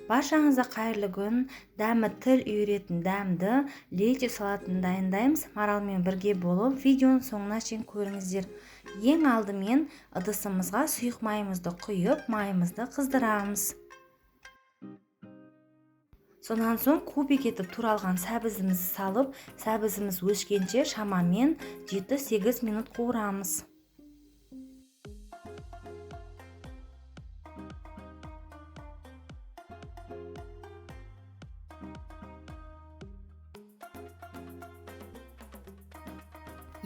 Баршаңызға қайырлы күн. Дәмі тіл үйретін дәмді лечо салатын дайындаймыз. Маралмен бірге болып видеоның соңына шейін көріңіздер. Ең алдымен ыдысымызға сұйық майымызды құйып, майымызды қыздырамыз. Сонан соң кубик етіп туралған сәбізімізді салып, сәбізіміз өшкенше шамамен 7-8 минут қуырамыз.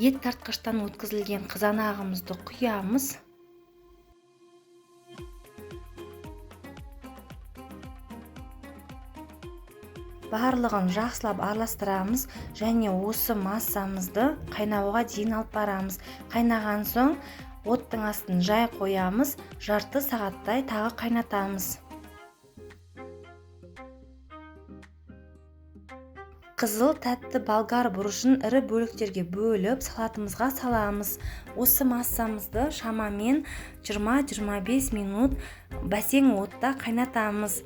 Ет тартқыштан өткізілген қызанағымызды құямыз. Барлығын жақсылап араластырамыз және осы массамызды қайнауға дейін алып барамыз. Қайнаған соң оттың астын жай қоямыз, жарты сағаттай тағы қайнатамыз. Қызыл тәтті болгар бұрышын ірі бөліктерге бөліп салатымызға саламыз. Осы массамызды шамамен 20-25 минут бәсең отта қайнатамыз.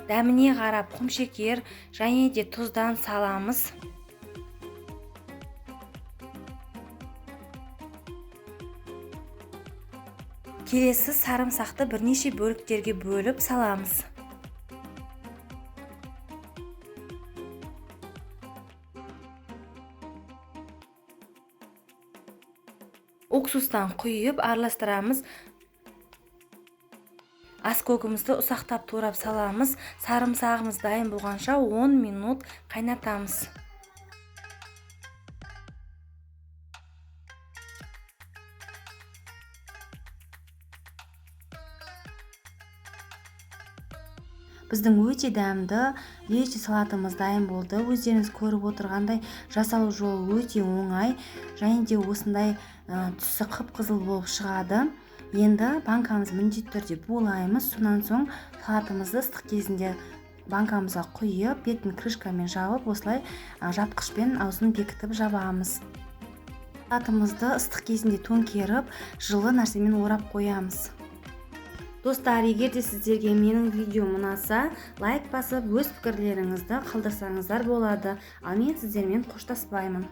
Дәміне қарап құмшекер және де тұздан саламыз. Келесі сарымсақты бірнеше бөліктерге бөліп саламыз. Уксустан құйып араластырамыз. Аскөгімізді ұсақтап турап саламыз. Сарымсағымыз дайын болғанша 10 минут қайнатамыз. Біздің өте дәмді лечо салатымыз дайын болды. Өздеріңіз көріп отырғандай жасалу жолы өте оңай және де осындай түсі қып-қызыл болып шығады. Енді банкамыз міндетті түрде булаймыз. Сонан соң салатымызды ыстық кезінде банкамызға құйып, бетін крышкамен жауып, осылай жапқышпен аузын бекітіп жабамыз. Салатымызды ыстық кезінде төңкеріп, жылы нәрсемен орап қоямыз. Достар, егер де сіздерге менің видеом ұнаса, лайк басып, өз пікірлеріңізді қалдырсаңыздар болады. Ал мен сіздермен қоштаспаймын.